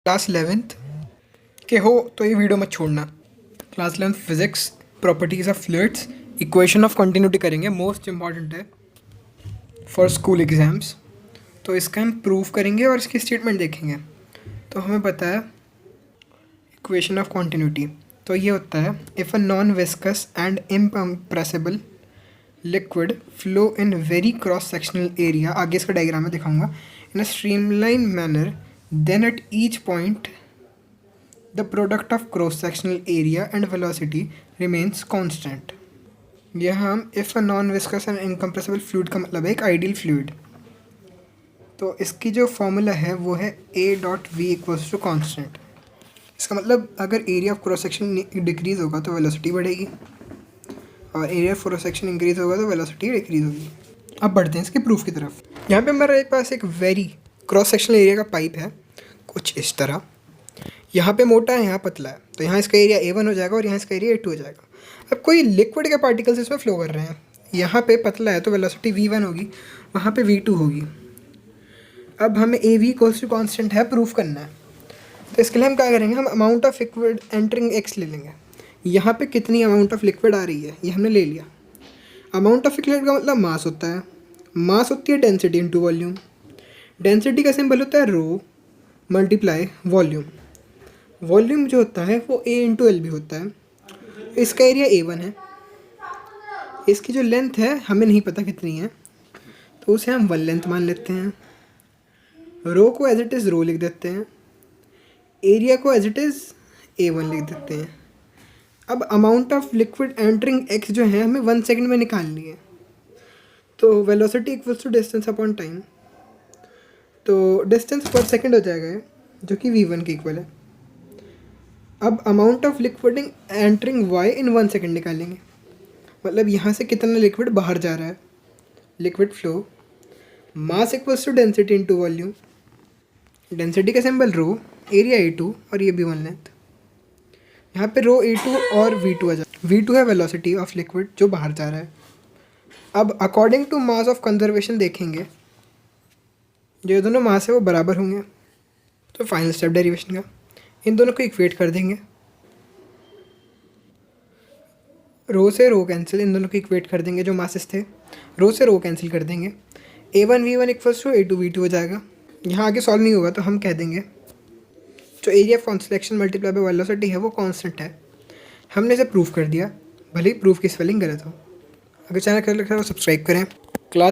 Class 11th के हो तो ये वीडियो मत छोड़ना। Class 11th physics, properties of fluids, equation of continuity करेंगे, मोस्ट इम्पॉर्टेंट है फॉर स्कूल एग्जाम्स। तो इसका हम प्रूफ करेंगे और इसकी स्टेटमेंट देखेंगे। तो हमें पता है इक्वेशन ऑफ कंटिन्यूटी, तो ये होता है if a non viscous and impressible liquid flow in very cross sectional area, आगे इसका डायग्राम में दिखाऊंगा, in a streamline manner, then at each point the product of cross sectional area and velocity remains constant. यह हम if a non viscous and incompressible fluid का मतलब है एक आइडियल फ्लूइड। तो इसकी जो फॉर्मूला है वो है A dot V equals to constant. इसका मतलब अगर area of cross section decrease होगा तो वेलोसिटी बढ़ेगी, और area of cross section increase होगा तो वेलोसिटी डिक्रीज़ होगी। अब बढ़ते हैं इसके प्रूफ की तरफ। यहाँ पे हमारे पास एक वेरी क्रॉस सेक्शनल एरिया का पाइप है कुछ इस तरह। यहाँ पे मोटा है, यहाँ पतला है, तो यहाँ इसका एरिया A1 हो जाएगा और यहाँ इसका एरिया A2 हो जाएगा। अब कोई लिक्विड के पार्टिकल्स इसमें फ्लो कर रहे हैं, यहाँ पे पतला है तो वेलोसिटी V1 होगी, वहाँ पे V2 होगी। अब हमें AV इक्वल्स टू कॉन्स्टेंट है, प्रूफ करना है। तो इसके लिए हम क्या करेंगे, हम amount of liquid entering X ले लेंगे। यहाँ पे कितनी अमाउंट ऑफ लिक्विड आ रही है ये हमने ले लिया। अमाउंट ऑफ लिक्विड का मतलब मास होता है, मास होती है डेंसिटी इंटू वॉल्यूम। डेंसिटी का सिंबल होता है रो मल्टीप्लाई वॉल्यूम। वॉल्यूम जो होता है वो A इंटू एल भी होता है। इसका एरिया A1 है, इसकी जो लेंथ है हमें नहीं पता कितनी है, तो उसे हम 1 लेंथ मान लेते हैं। रो को एज इट इज़ रो लिख देते हैं, एरिया को एज इट इज़ A1 लिख देते हैं। अब amount of liquid entering X जो है हमें 1 सेकेंड में निकालनी है। तो velocity equals to distance upon time, तो डिस्टेंस पर सेकेंड हो जाएगा जो कि V1 के इक्वल है। अब amount of liquid entering Y in 1 second निकालेंगे, मतलब यहाँ से कितना लिक्विड बाहर जा रहा है, liquid flow. Mass equals to density into volume, density का सिंबल रो, एरिया A2 और ये भी 1 लेंथ। यहाँ पे रो A2 और V2 आ जाए। V2 है वेलोसिटी ऑफ लिक्विड जो बाहर जा रहा है। अब according to mass of conservation देखेंगे, जो दोनों मास है वो बराबर होंगे। तो फाइनल स्टेप डेरिवेशन का, इन दोनों को इक्वेट कर देंगे। रो से रो कैंसिल, इन दोनों को इक्वेट कर देंगे जो मासेस थे, रो से रो कैंसिल कर देंगे। A1 V1 equals to A2 V2 हो जाएगा। यहाँ आगे सॉल्व नहीं होगा तो हम कह देंगे जो area of construction multiply by velocity है वो कांस्टेंट है। हमने इसे प्रूफ कर दिया, भले ही प्रूफ की स्पेलिंग गलत हो। अगर चैनल कर लगता है तो सब्सक्राइब करें।